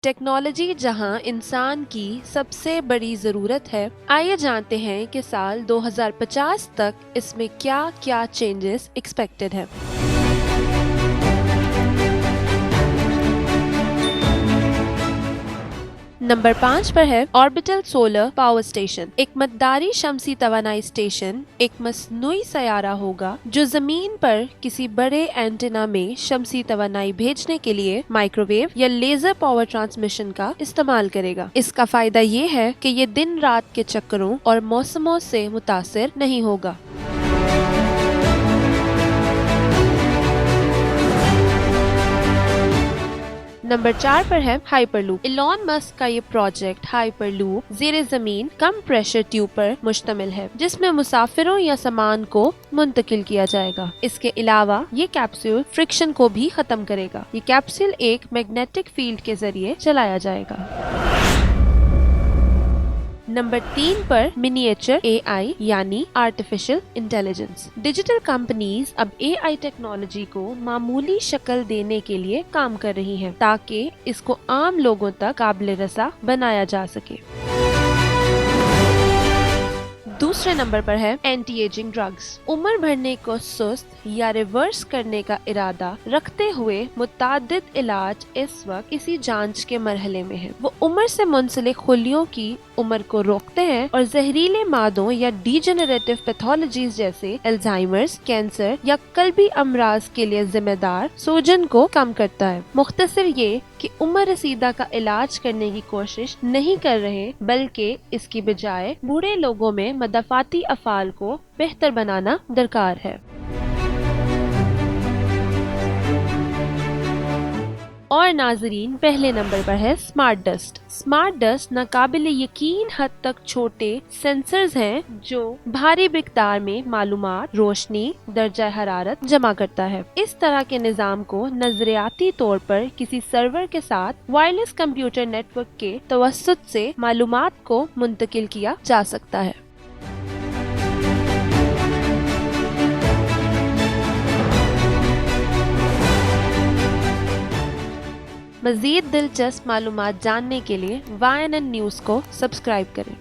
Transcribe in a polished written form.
Technology जहां इंसान की सबसे बड़ी ज़रूरत है, आइए जानते हैं कि साल 2050 तक इसमें क्या क्या चेंजेस एक्सपेक्टेड है। नंबर 5 पर है ऑर्बिटल सोलर पावर स्टेशन। एक मद्दारी शमसी तवानाई स्टेशन एक मसनूई सयारा होगा जो जमीन पर किसी बड़े एंटीना में शमसी तवानाई भेजने के लिए माइक्रोवेव या लेजर पावर ट्रांसमिशन का इस्तेमाल करेगा। इसका फायदा ये है कि ये दिन रात के चक्करों और मौसमों से मुतासिर नहीं होगा। नंबर 4 पर है हाइपरलूप। इलॉन मस्क का ये प्रोजेक्ट हाइपरलूप ज़ेरे जमीन कम प्रेशर ट्यूब पर मुश्तमिल है, जिसमें मुसाफिरों या सामान को मुंतकिल किया जाएगा। इसके अलावा ये कैप्सूल फ्रिक्शन को भी खत्म करेगा। ये कैप्सूल एक मैग्नेटिक फील्ड के जरिए चलाया जाएगा। नंबर 3 पर मिनिएचर एआई यानी आर्टिफिशियल इंटेलिजेंस। डिजिटल कंपनीज अब एआई टेक्नोलॉजी को मामूली शक्ल देने के लिए काम कर रही हैं ताकि इसको आम लोगों तक काबिल रसा बनाया जा सके। दूसरे नंबर पर है एंटी एजिंग ड्रग्स। उम्र बढ़ने को सुस्त या रिवर्स करने का इरादा रखते हुए मुतादिद इलाज इस वक्त इसी जांच के मरहले में है। वो उम्र से मुंसलिक खुलियों की उम्र को रोकते हैं और जहरीले मादों या डीजेनरेटिव पैथोलॉजीज जैसे अल्जाइमर्स, कैंसर या कल्बी अमराज के लिए जिम्मेदार सूजन को कम करता है। मुख्तसर ये कि उम्र रसीदा का इलाज करने की कोशिश नहीं कर रहे, बल्कि इसकी बजाय बूढ़े लोगों में मदफाती अफ़ाल को बेहतर बनाना दरकार है। और नाजरीन, पहले नंबर पर है स्मार्ट डस्ट। स्मार्ट डस्ट नाकाबिल यकीन हद तक छोटे सेंसर्स हैं जो भारी मिकदार में मालूमात, रोशनी, दर्जा हरारत जमा करता है। इस तरह के निज़ाम को नजरियाती तौर पर किसी सर्वर के साथ वायरलेस कंप्यूटर नेटवर्क के तवस्सुत से मालूमात को मुंतकिल किया जा सकता है। मज़ीद दिलचस्प मालूमात जानने के लिए YNN न्यूज़ को सब्सक्राइब करें।